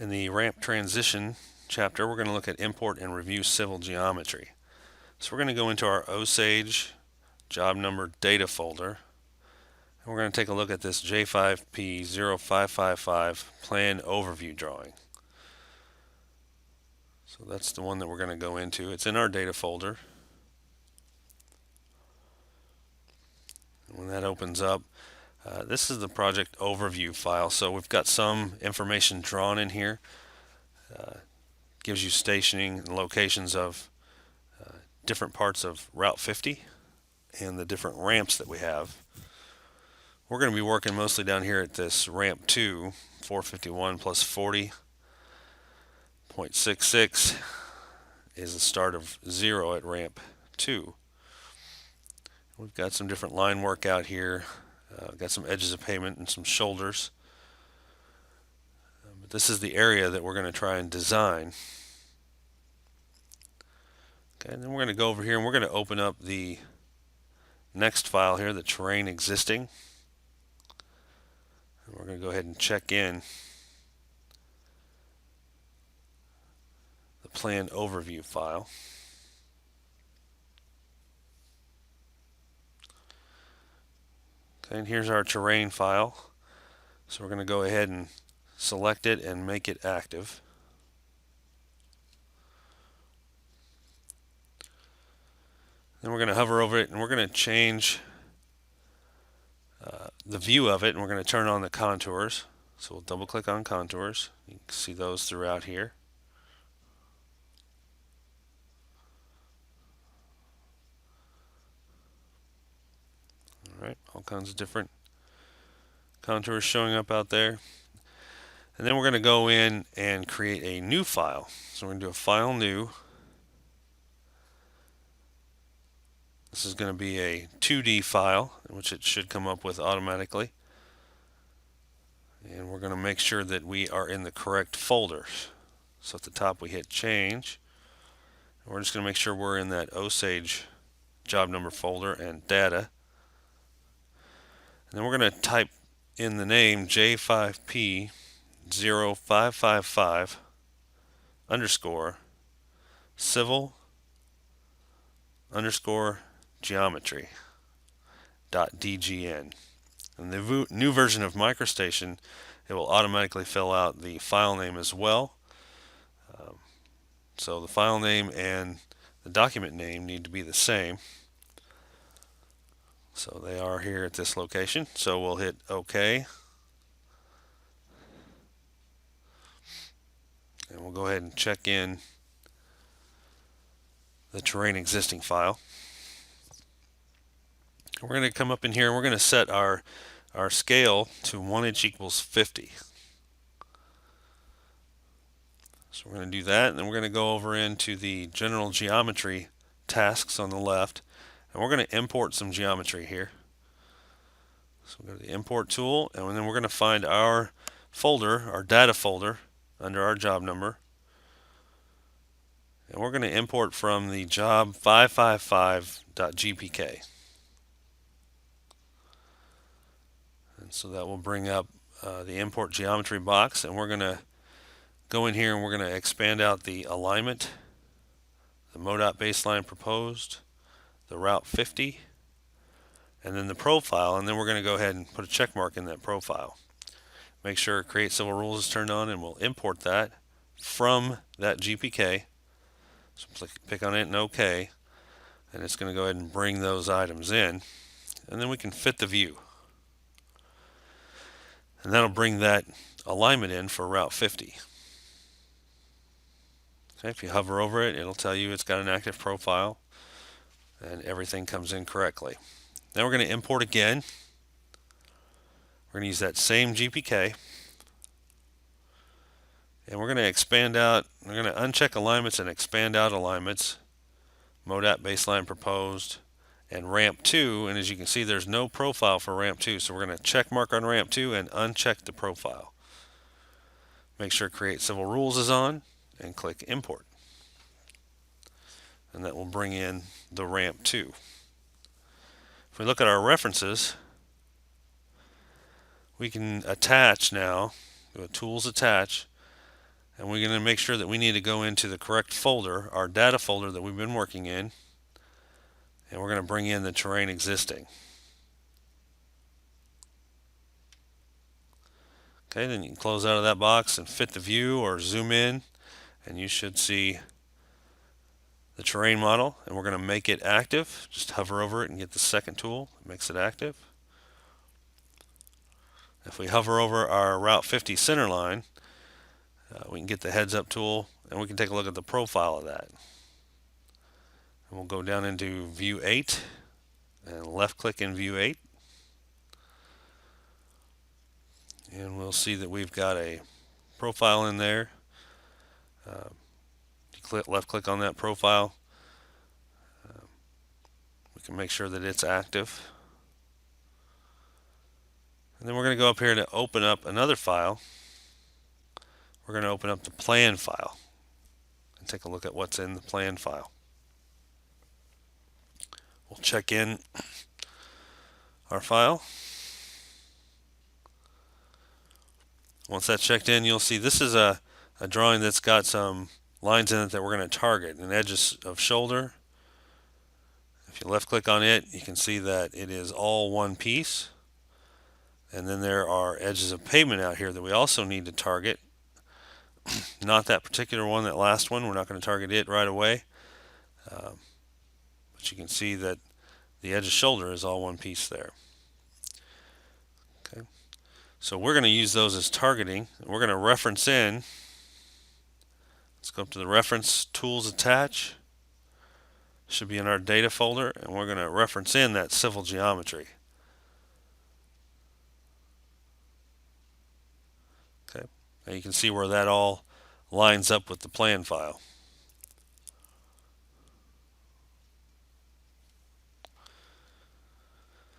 In the ramp transition chapter, we're going to look at import and review civil geometry. So we're going to go into our Osage job number data folder, and we're going to take a look at this J5P0555 plan overview drawing. So that's the one that we're going to go into. It's in our data folder. And when that opens up, this is the project overview file. So we've got some information drawn in here. Gives you stationing and locations of different parts of Route 50 and the different ramps that we have. We're going to be working mostly down here at this ramp 2, 451 plus 40.66 is the start of 0 at ramp 2. We've got some different line work out here. Got some edges of pavement and some shoulders. But this is the area that we're going to try and design. Okay, and then we're going to go over here and we're going to open up the next file here, the terrain existing. And we're going to go ahead and check in the plan overview file. Okay, and here's our terrain file. So we're going to go ahead and select it and make it active. Then we're going to hover over it and we're going to change the view of it, and we're going to turn on the contours. So we'll double click on contours. You can see those throughout here. Alright, all kinds of different contours showing up out there. And then we're going to go in and create a new file. So we're going to do a file new. This is going to be a 2D file, which it should come up with automatically. And we're going to make sure that we are in the correct folders. So at the top we hit change. And we're just going to make sure we're in that Osage job number folder and data. And then we're going to type in the name J5P0555 underscore civil underscore geometry .dgn. And the new version of Microstation, it will automatically fill out the file name as well. So the file name and the document name need to be the same. So they are here at this location. So we'll hit OK. And we'll go ahead and check in the terrain existing file. We're going to come up in here and we're going to set our scale to 1 inch equals 50. So we're going to do that, and then we're going to go over into the general geometry tasks on the left, and we're going to import some geometry here. So we'll go to the import tool, and then we're going to find our folder, our data folder, under our job number. And we're going to import from the job 555.gpk. And so that will bring up the import geometry box, and we're going to go in here and we're going to expand out the alignment, the MoDOT baseline proposed, the Route 50, and then the profile, and then we're going to go ahead and put a check mark in that profile. Make sure Create Civil Rules is turned on, and we'll import that from that GPK. So pick on it and OK, and it's going to go ahead and bring those items in, and then we can fit the view. And that'll bring that alignment in for Route 50. Okay, if you hover over it, it'll tell you it's got an active profile and everything comes in correctly. Now we're going to import again. We're going to use that same GPK, and we're going to expand out. We're going to uncheck alignments and expand out alignments, MoDOT baseline proposed, and ramp 2. And as you can see, there's no profile for ramp 2, so we're going to check mark on ramp 2 and uncheck the profile. Make sure Create Civil Rules is on and click Import. And that will bring in the ramp 2. If we look at our references, we can attach now, go to Tools Attach, And we're going to make sure that we need to go into the correct folder, our data folder that we've been working in, and we're going to bring in the terrain existing. Okay, then you can close out of that box and fit the view or zoom in, and you should see the terrain model, and we're going to make it active. Just hover over it and get the second tool. It makes it active. If we hover over our Route 50 center line, we can get the heads up tool and we can take a look at the profile of that. And we'll go down into View 8 and left click in View 8. And we'll see that we've got a profile in there. Left click on that profile. We can make sure that it's active. And then we're going to go up here to open up another file. We're going to open up the plan file and take a look at what's in the plan file. We'll check in our file. Once that's checked in, you'll see this is a drawing that's got some lines in it that we're going to target. An edge of shoulder. If you left click on it, you can see that it is all one piece. And then there are edges of pavement out here that we also need to target. Not that particular one, that last one. We're not going to target it right away. But you can see that the edge of shoulder is all one piece there. Okay. So we're going to use those as targeting. We're going to reference in. Let's go up to the reference tools attach. Should be in our data folder, and we're going to reference in that civil geometry. Okay. Now you can see where that all lines up with the plan file.